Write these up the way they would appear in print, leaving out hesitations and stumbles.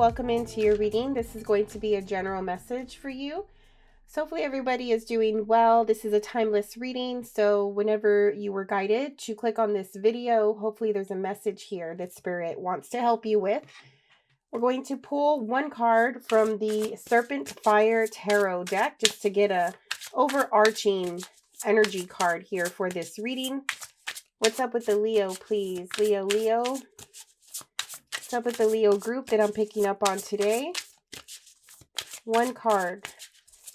welcome into your reading. This is going to be a general message for you. So hopefully everybody is doing well. This is a timeless reading, so whenever you were guided to click on this video, hopefully there's a message here that Spirit wants to help you with. We're going to pull one card from the Serpent Fire Tarot deck just to get a overarching energy card here for this reading. What's up with the Leo, please? Leo. What's up with the Leo group that I'm picking up on today? One card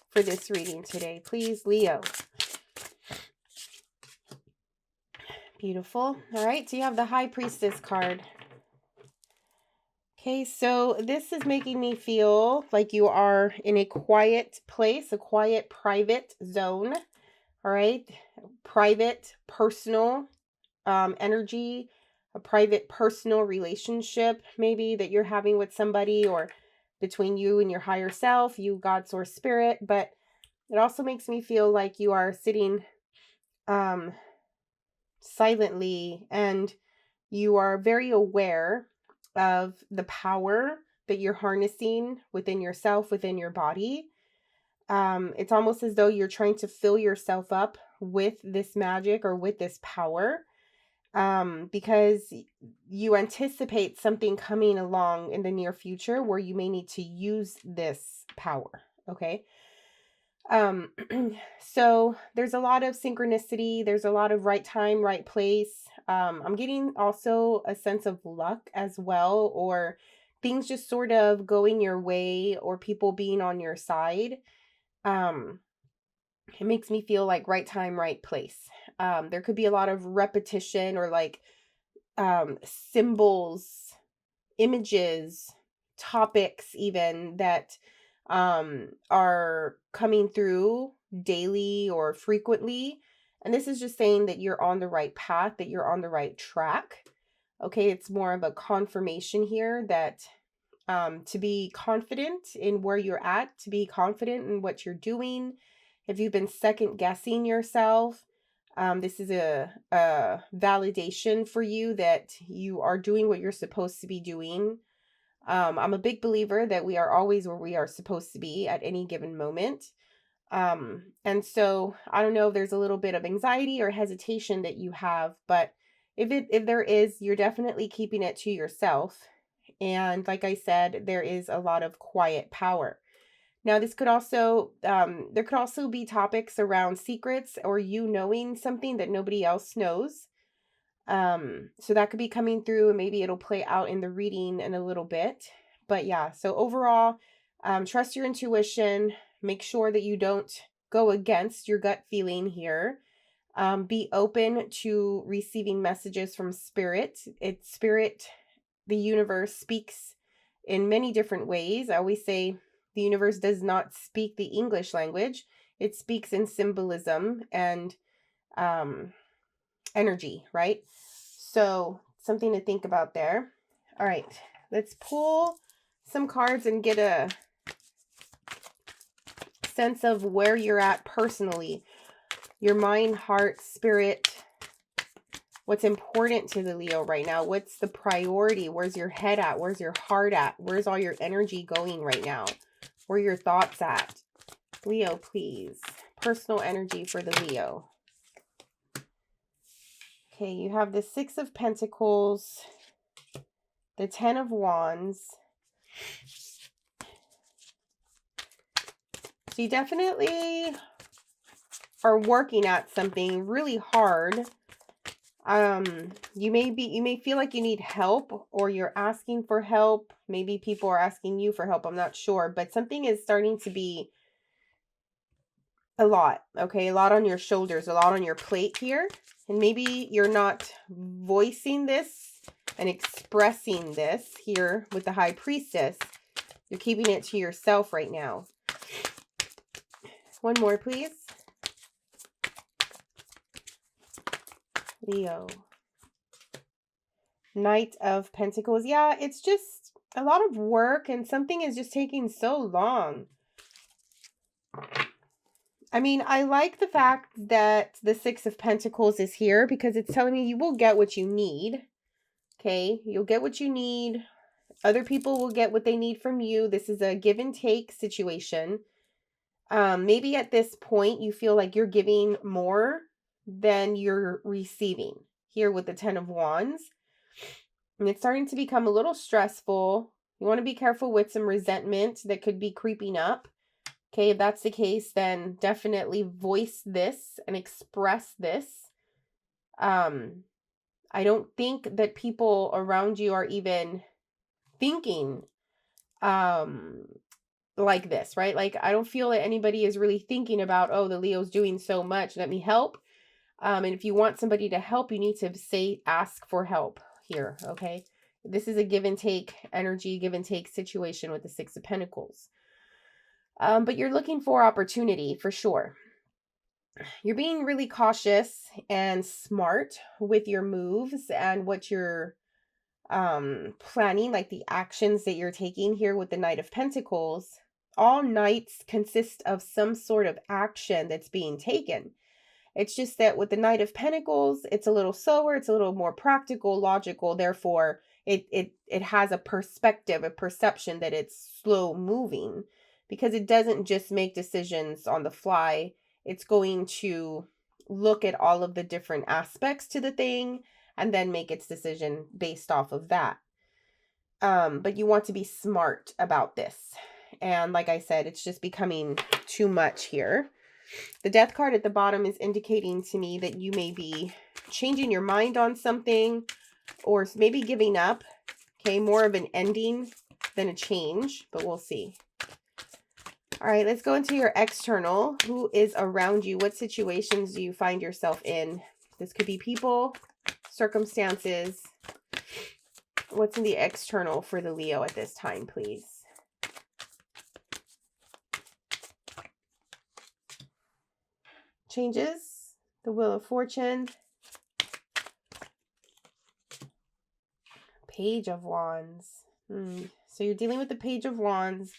for this reading today, please, Leo. Beautiful. All right, so you have the High Priestess card. Okay, so this is making me feel like you are in a quiet place, a quiet, private zone. All right, private, personal energy, a private, personal relationship maybe that you're having with somebody, or between you and your higher self, you, God, Source, Spirit. But it also makes me feel like you are sitting silently, and you are very aware of the power that you're harnessing within yourself, within your body. It's almost as though you're trying to fill yourself up with this magic or with this power, because you anticipate something coming along in the near future where you may need to use this power. Okay. So there's a lot of synchronicity. There's a lot of right time, right place. I'm getting also a sense of luck as well, or things just sort of going your way, or people being on your side. It makes me feel like right time, right place. There could be a lot of repetition, or like symbols, images, topics even that are coming through daily or frequently. And this is just saying that you're on the right path, that you're on the right track. Okay, it's more of a confirmation here that to be confident in where you're at, to be confident in what you're doing. If you've been second guessing yourself, this is a validation for you that you are doing what you're supposed to be doing. I'm a big believer that we are always where we are supposed to be at any given moment. And so I don't know if there's a little bit of anxiety or hesitation that you have, but if there is, you're definitely keeping it to yourself. And like I said, there is a lot of quiet power. Now, this could also, there could also be topics around secrets, or you knowing something that nobody else knows. So that could be coming through, and maybe it'll play out in the reading in a little bit. But yeah, so overall, trust your intuition. Make sure that you don't go against your gut feeling here. Be open to receiving messages from Spirit. Spirit, the universe, speaks in many different ways. I always say the universe does not speak the English language. It speaks in symbolism and energy, right? So something to think about there. All right, let's pull some cards and get a sense of where you're at personally. Your mind, heart, spirit. What's important to the Leo right now? What's the priority? Where's your head at? Where's your heart at? Where's all your energy going right now? Where are your thoughts at? Leo, please. Personal energy for the Leo. Okay, you have the Six of Pentacles, the Ten of Wands. So you definitely are working at something really hard. You may feel like you need help, or you're asking for help. Maybe people are asking you for help. I'm not sure, but something is starting to be a lot. Okay, a lot on your shoulders, a lot on your plate here. And maybe you're not voicing this and expressing this here with the High Priestess. You're keeping it to yourself right now. One more, please. Leo. Knight of Pentacles. Yeah, it's just a lot of work, and something is just taking so long. I mean, I like the fact that the Six of Pentacles is here, because it's telling me you will get what you need. Okay, you'll get what you need. Other people will get what they need from you. This is a give and take situation. Maybe at this point you feel like you're giving more than you're receiving here with the 10 of Wands. And it's starting to become a little stressful. You want to be careful with some resentment that could be creeping up. Okay, if that's the case, then definitely voice this and express this. I don't think that people around you are even thinking like this, right? Like, I don't feel that anybody is really thinking about, oh, the Leo's doing so much, let me help. And if you want somebody to help, you need to ask for help here, okay? This is a give and take energy, give and take situation with the Six of Pentacles. But you're looking for opportunity for sure. You're being really cautious and smart with your moves and what you're planning, like the actions that you're taking here with the Knight of Pentacles. All knights consist of some sort of action that's being taken. It's just that with the Knight of Pentacles, it's a little slower, it's a little more practical, logical, therefore it has a perspective, a perception that it's slow moving, because it doesn't just make decisions on the fly. It's going to look at all of the different aspects to the thing and then make its decision based off of that. But you want to be smart about this. And like I said, it's just becoming too much here. The Death card at the bottom is indicating to me that you may be changing your mind on something or maybe giving up. Okay, more of an ending than a change, but we'll see. All right, let's go into your external. Who is around you? What situations do you find yourself in? This could be people, circumstances. What's in the external for the Leo at this time, please? Changes, the Wheel of Fortune, Page of Wands. So you're dealing with the Page of Wands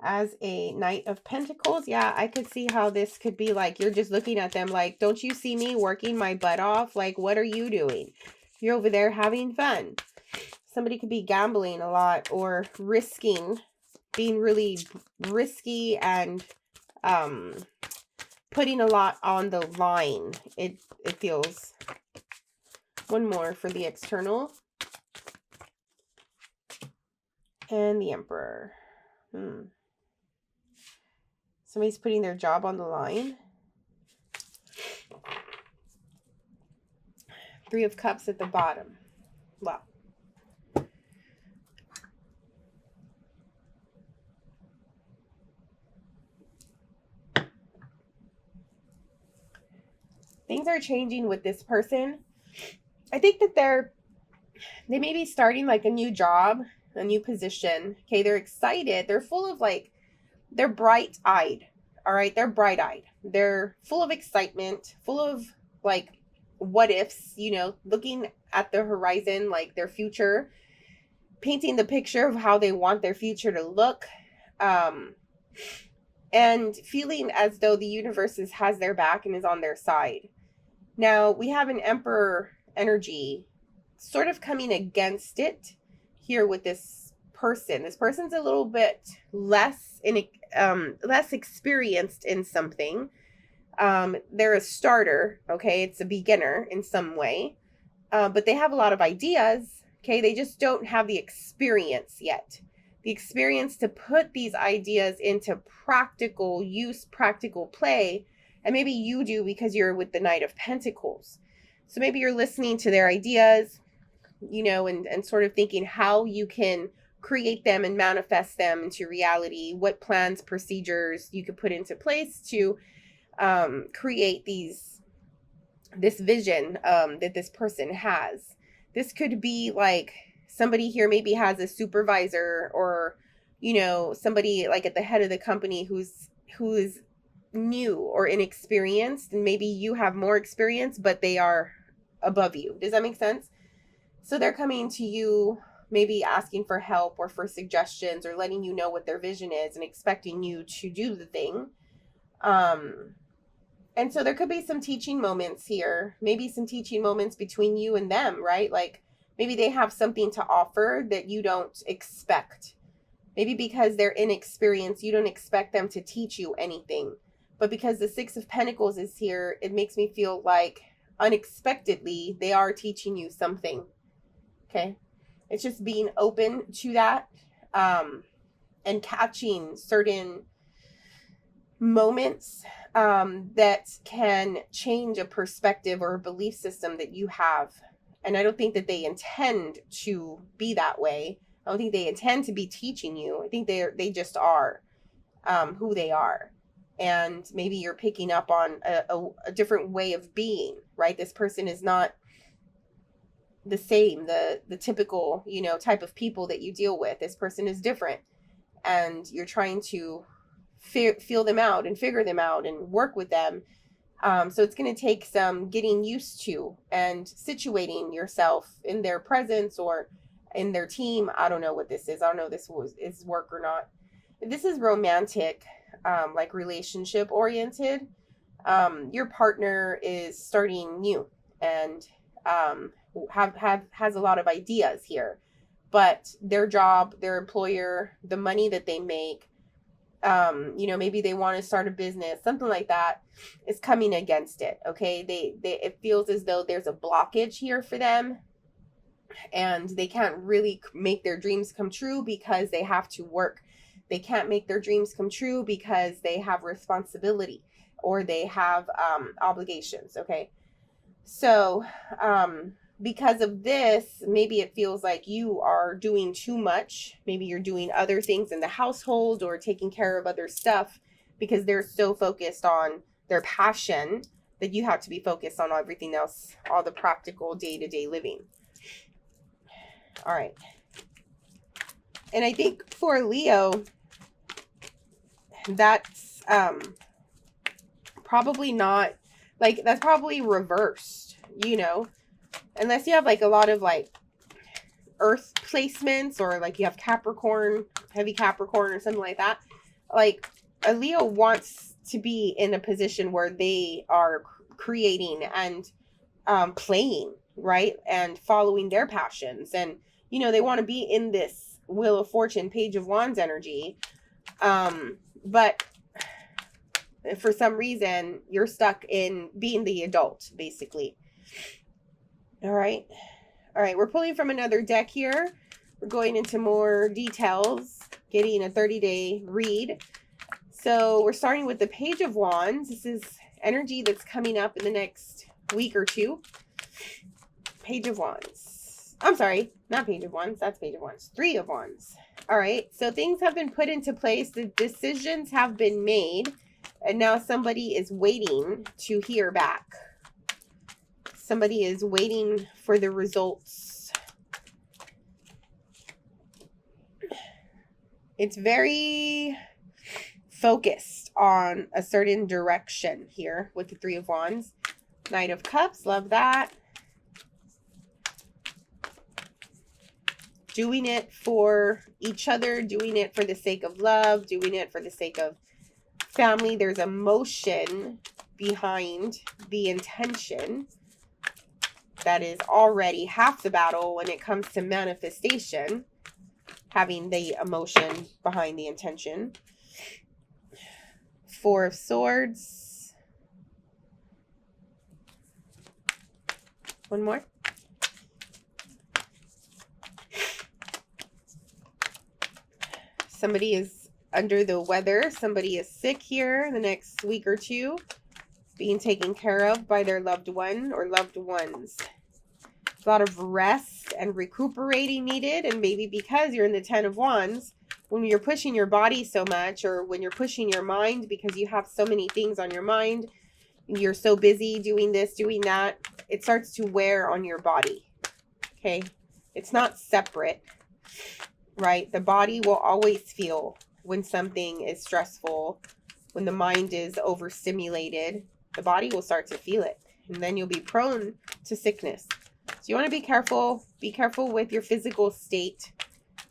as a Knight of Pentacles. Yeah, I could see how this could be like, you're just looking at them like, don't you see me working my butt off? Like, what are you doing? You're over there having fun. Somebody could be gambling a lot or risking, being really risky and putting a lot on the line. It feels. One more for the external. And the Emperor. Somebody's putting their job on the line. Three of Cups at the bottom. Wow. Things are changing with this person. I think that they may be starting like a new job, a new position. Okay, they're excited. They're full of like, they're bright-eyed. All right, they're bright-eyed. They're full of excitement, full of like what ifs, you know, looking at the horizon, like their future, painting the picture of how they want their future to look, and feeling as though the universe has their back and is on their side. Now, we have an Emperor energy sort of coming against it here with this person. This person's a little bit less experienced in something. They're a starter, okay? It's a beginner in some way. But they have a lot of ideas, okay? They just don't have the experience yet. The experience to put these ideas into practical use, practical play. And maybe you do because you're with the Knight of Pentacles. So maybe you're listening to their ideas, you know, and sort of thinking how you can create them and manifest them into reality, what plans, procedures you could put into place to create this vision that this person has. This could be like somebody here maybe has a supervisor or, you know, somebody like at the head of the company who is new or inexperienced, and maybe you have more experience, but they are above you. Does that make sense? So they're coming to you, maybe asking for help or for suggestions or letting you know what their vision is and expecting you to do the thing. And so there could be some teaching moments here, maybe some teaching moments between you and them, right? Like Maybe they have something to offer that you don't expect. Maybe because they're inexperienced, you don't expect them to teach you anything. But because the Six of Pentacles is here, it makes me feel like unexpectedly they are teaching you something. Okay? It's just being open to that, and catching certain moments that can change a perspective or a belief system that you have. And I don't think that they intend to be that way. I don't think they intend to be teaching you. I think they just are who they are. And maybe you're picking up on a different way of being, right? This person is not the same, the typical, type of people that you deal with. This person is different. And you're trying to feel them out and figure them out and work with them. So it's going to take some getting used to and situating yourself in their presence or in their team. I don't know what this is. I don't know if this is work or not. If this is romantic, like relationship oriented, your partner is starting new and has a lot of ideas here. But their job, their employer, the money that they make, maybe they want to start a business, something like that, is coming against it. Okay. It feels as though there's a blockage here for them and they can't really make their dreams come true because they have to work. They can't make their dreams come true because they have responsibility or they have, obligations. Okay. So, because of this, maybe it feels like you are doing too much. Maybe you're doing other things in the household or taking care of other stuff because they're so focused on their passion that you have to be focused on everything else, all the practical day-to-day living. All right. And I think for Leo, that's probably not, like, that's probably reversed, unless you have like a lot of like earth placements or like you have Capricorn, heavy Capricorn or something like that. Like a Leo wants to be in a position where they are creating and playing, right? And following their passions. And, they want to be in this Wheel of Fortune, Page of Wands energy. But for some reason, you're stuck in being the adult, basically. All right. We're pulling from another deck here. We're going into more details, getting a 30-day read. So we're starting with the Page of Wands. This is energy that's coming up in the next week or two. Page of Wands. I'm sorry, not Page of Wands. That's Page of Wands. 3 of Wands. All right. So things have been put into place. The decisions have been made. And now somebody is waiting to hear back. Somebody is waiting for the results. It's very focused on a certain direction here with the 3 of Wands. Knight of Cups, love that. Doing it for each other, doing it for the sake of love, doing it for the sake of family. There's emotion behind the intention. That is already half the battle when it comes to manifestation, having the emotion behind the intention. 4 of Swords. One more. Somebody is under the weather. Somebody is sick here the next week or two, being taken care of by their loved one or loved ones. A lot of rest and recuperating needed. And maybe because you're in the 10 of Wands, when you're pushing your body so much, or when you're pushing your mind because you have so many things on your mind, you're so busy doing this, doing that, it starts to wear on your body. Okay. It's not separate, right? The body will always feel when something is stressful, when the mind is overstimulated, the body will start to feel it. And then you'll be prone to sickness. So you want to be careful. Be careful with your physical state.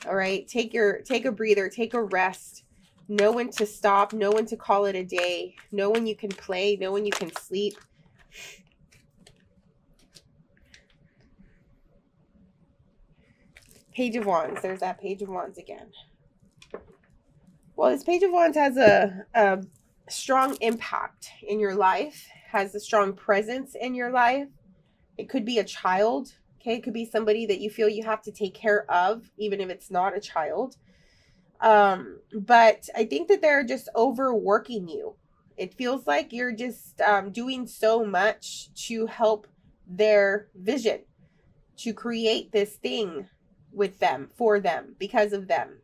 All right. Take a breather, take a rest. Know when to stop. Know when to call it a day. Know when you can play. Know when you can sleep. Page of Wands. There's that Page of Wands again. Well, this Page of Wands has a strong impact in your life, has a strong presence in your life. It could be a child. Okay. It could be somebody that you feel you have to take care of, even if it's not a child. But I think that they're just overworking you. It feels like you're just doing so much to help their vision, to create this thing with them, for them, because of them.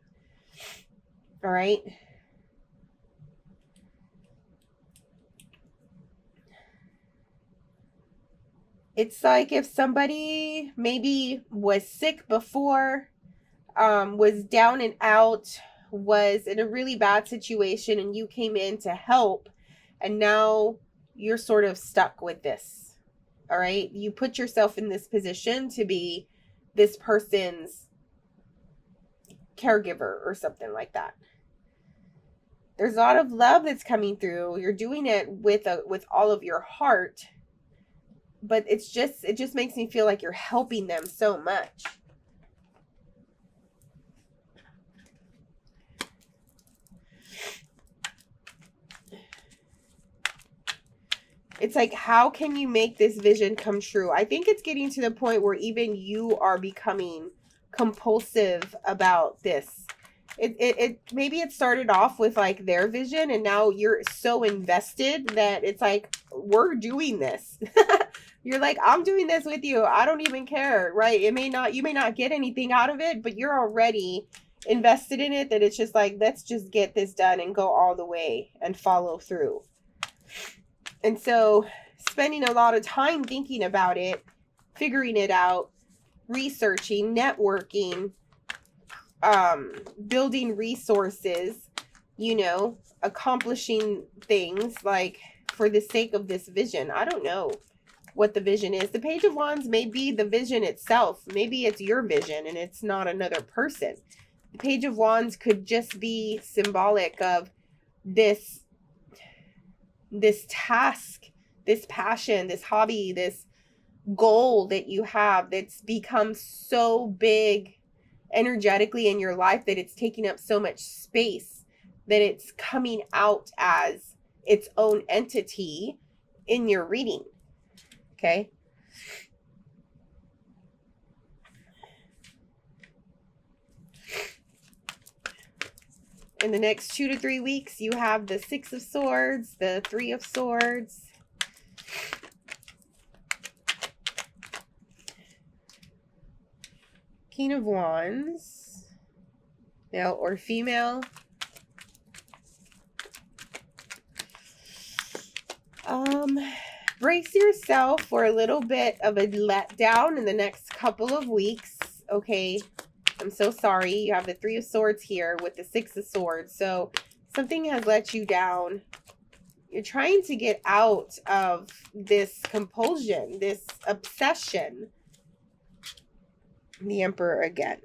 All right. It's like if somebody maybe was sick before, was down and out, was in a really bad situation, and you came in to help, and now you're sort of stuck with this. All right. You put yourself in this position to be this person's caregiver or something like that. There's a lot of love that's coming through. You're doing it with all of your heart, but it just makes me feel like you're helping them so much. It's like, how can you make this vision come true? I think it's getting to the point where even you are becoming compulsive about this. It maybe it started off with like their vision, and now you're so invested that it's like, we're doing this. You're like, I'm doing this with you. I don't even care, right? You may not get anything out of it, but you're already invested in it, that it's just like, let's just get this done and go all the way and follow through. And so spending a lot of time thinking about it, figuring it out, researching, networking, building resources, accomplishing things like for the sake of this vision. I don't know what the vision is. The Page of Wands may be the vision itself. Maybe it's your vision and it's not another person. The Page of Wands could just be symbolic of this task, this passion, this hobby, this goal that you have that's become so big energetically in your life that it's taking up so much space that it's coming out as its own entity in your reading. Okay. In the next 2 to 3 weeks, you have the Six of Swords, the Three of Swords, King of Wands, male or female. Brace yourself for a little bit of a letdown in the next couple of weeks. Okay. I'm so sorry. You have the Three of Swords here with the Six of Swords. So something has let you down. You're trying to get out of this compulsion, this obsession. The Emperor again.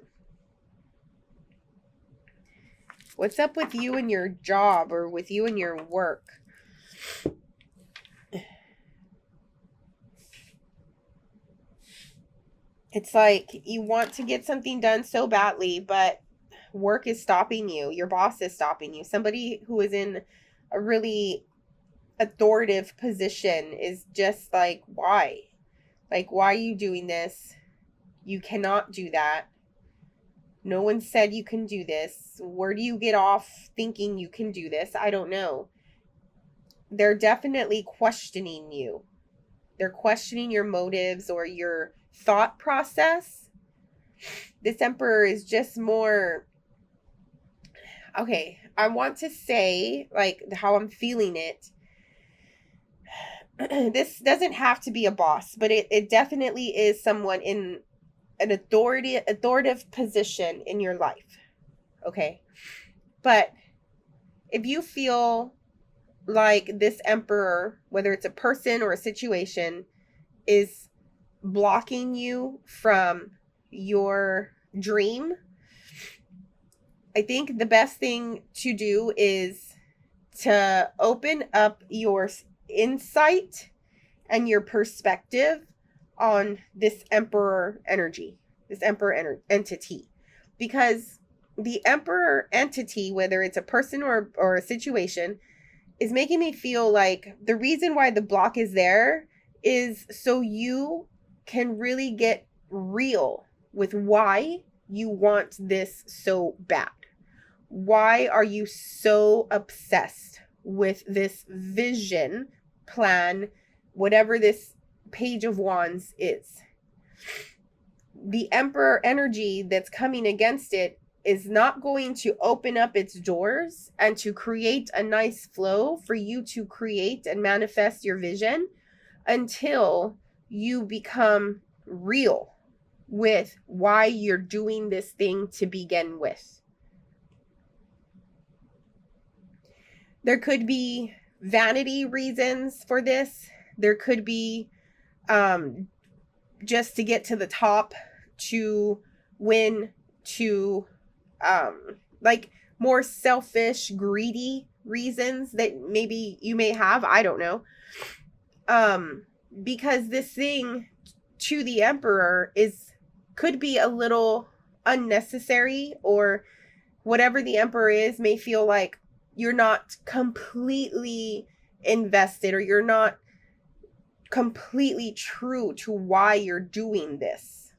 What's up with you and your job, or with you and your work? It's like you want to get something done so badly, but work is stopping you. Your boss is stopping you. Somebody who is in a really authoritative position is just like, why? Like, why are you doing this? You cannot do that. No one said you can do this. Where do you get off thinking you can do this? I don't know. They're definitely questioning you. They're questioning your motives or your thought process. This Emperor is just more, okay, I want to say like how I'm feeling it. This doesn't have to be a boss, but it definitely is someone in an authoritative position in your life. Okay. But if you feel like this Emperor, whether it's a person or a situation, is blocking you from your dream, I think the best thing to do is to open up your insight and your perspective on this Emperor energy, this Emperor entity. because the Emperor entity, whether it's a person or a situation, is making me feel like the reason why the block is there is so you can really get real with why you want this so bad. Why are you so obsessed with this vision, plan, whatever this Page of Wands is? The Emperor energy that's coming against it is not going to open up its doors and to create a nice flow for you to create and manifest your vision until you become real with why you're doing this thing to begin with. There could be vanity reasons for this. There could be just to get to the top, to win, to like more selfish, greedy reasons that maybe you may have. I don't know. Because this thing to the Emperor could be a little unnecessary, or whatever the Emperor is may feel like you're not completely invested, or you're not completely true to why you're doing this.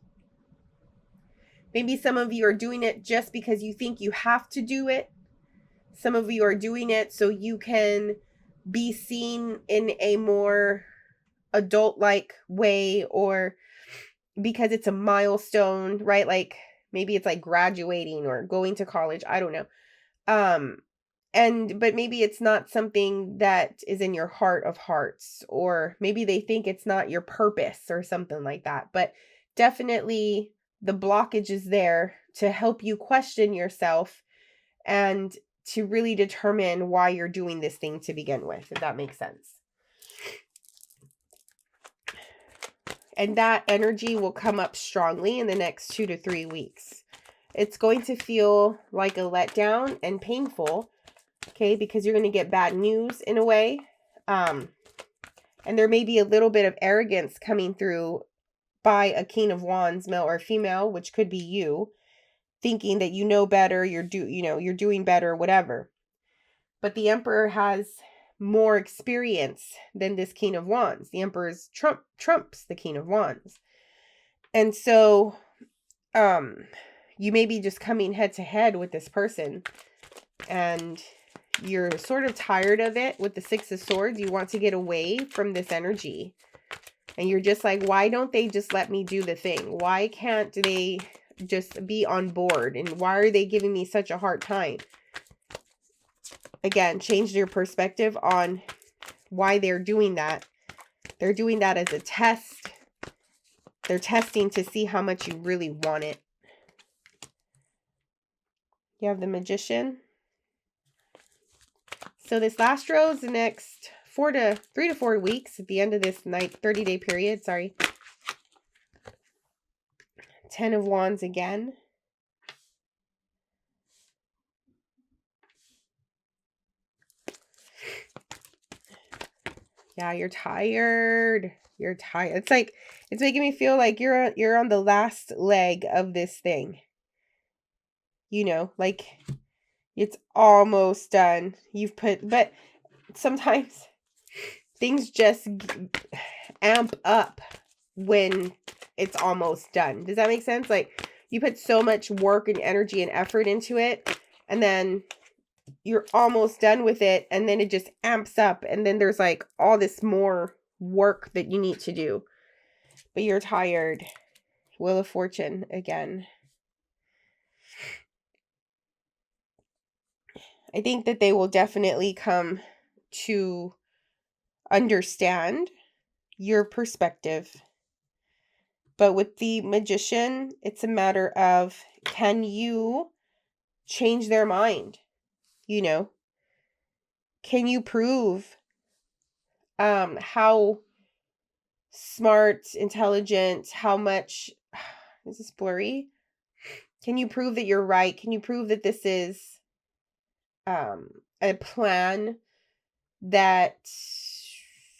Maybe some of you are doing it just because you think you have to do it. Some of you are doing it so you can be seen in a more adult-like way, or because it's a milestone, right? Like maybe it's like graduating or going to college. I don't know. But maybe it's not something that is in your heart of hearts, or maybe they think it's not your purpose or something like that. But definitely the blockage is there to help you question yourself and to really determine why you're doing this thing to begin with, if that makes sense. And that energy will come up strongly in the next 2 to 3 weeks. It's going to feel like a letdown and painful, okay, because you're going to get bad news in a way. And there may be a little bit of arrogance coming through by a King of Wands, male or female, which could be you, thinking that you know better, you're doing better, whatever. But the Emperor has more experience than this King of Wands. The Emperor's trumps the King of Wands. And so you may be just coming head to head with this person, and you're sort of tired of it with the Six of Swords. You want to get away from this energy. And you're just like, why don't they just let me do the thing? Why can't they just be on board? And why are they giving me such a hard time? Again, change your perspective on why they're doing that. They're doing that as a test. They're testing to see how much you really want it. You have the Magician. So this last row is the next 3 to 4 weeks at the end of this 30-day period. Sorry. 10 of Wands again. Yeah, you're tired. You're tired. It's like, it's making me feel like you're on the last leg of this thing. You know, like it's almost done. But sometimes things just amp up when it's almost done. Does that make sense? Like you put so much work and energy and effort into it, and then you're almost done with it, and then it just amps up, and then there's like all this more work that you need to do. But you're tired. Wheel of Fortune again. I think that they will definitely come to understand your perspective. But with the Magician, it's a matter of, can you change their mind? You know, can you prove how smart, intelligent, how much, is this blurry? Can you prove that you're right? Can you prove that this is a plan that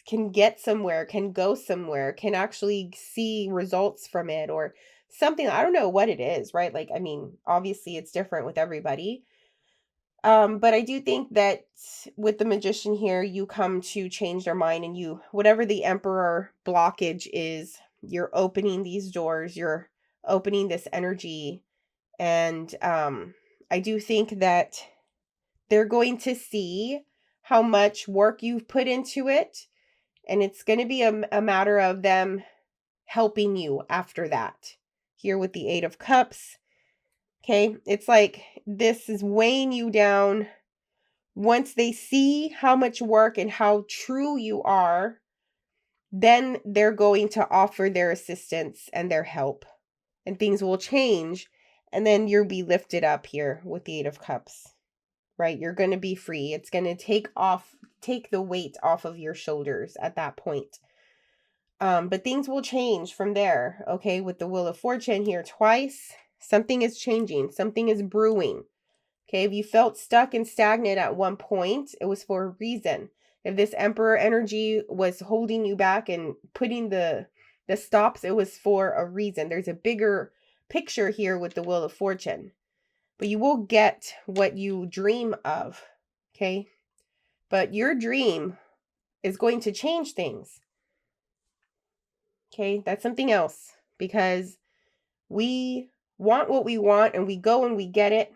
can get somewhere, can go somewhere, can actually see results from it? Or something, I don't know what it is, right? Like, I mean, obviously it's different with everybody. But I do think that with the magician here, you come to change their mind, and you, whatever the emperor blockage is, you're opening these doors, you're opening this energy. And I do think that they're going to see how much work you've put into it. And it's going to be a matter of them helping you after that. Here with the Eight of Cups. Okay. It's like this is weighing you down. Once they see how much work and how true you are, then they're going to offer their assistance and their help, and things will change. And then you'll be lifted up here with the Eight of Cups, right? You're going to be free. It's going to take the weight off of your shoulders at that point. But things will change from there. Okay. With the Wheel of Fortune here twice, something is changing. Something is brewing. Okay, if you felt stuck and stagnant at one point, it was for a reason. If this Emperor energy was holding you back and putting the stops, it was for a reason. There's a bigger picture here with the Wheel of Fortune. But you will get what you dream of, okay? But your dream is going to change things. Okay, that's something else, because we want what we want and we go and we get it.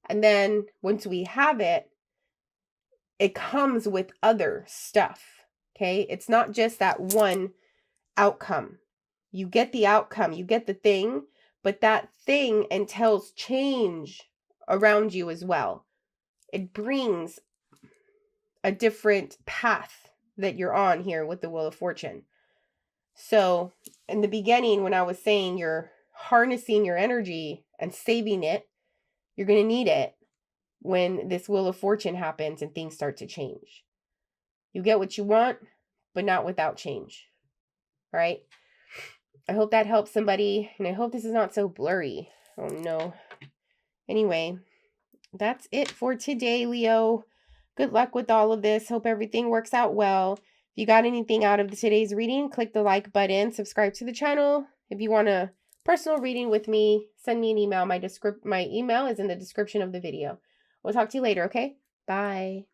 And then once we have it, it comes with other stuff. Okay. It's not just that one outcome. You get the outcome, you get the thing, but that thing entails change around you as well. It brings a different path that you're on here with the Wheel of Fortune. So in the beginning, when I was saying you're harnessing your energy and saving it, you're going to need it when this Wheel of Fortune happens and things start to change. You get what you want, but not without change. All right. I hope that helps somebody, and I hope this is not so blurry. Oh no. Anyway, that's it for today, Leo. Good luck with all of this. Hope everything works out well. If you got anything out of today's reading, click the like button, subscribe to the channel. If you want a personal reading with me, send me an email. My email is in the description of the video. We'll talk to you later, okay? Bye.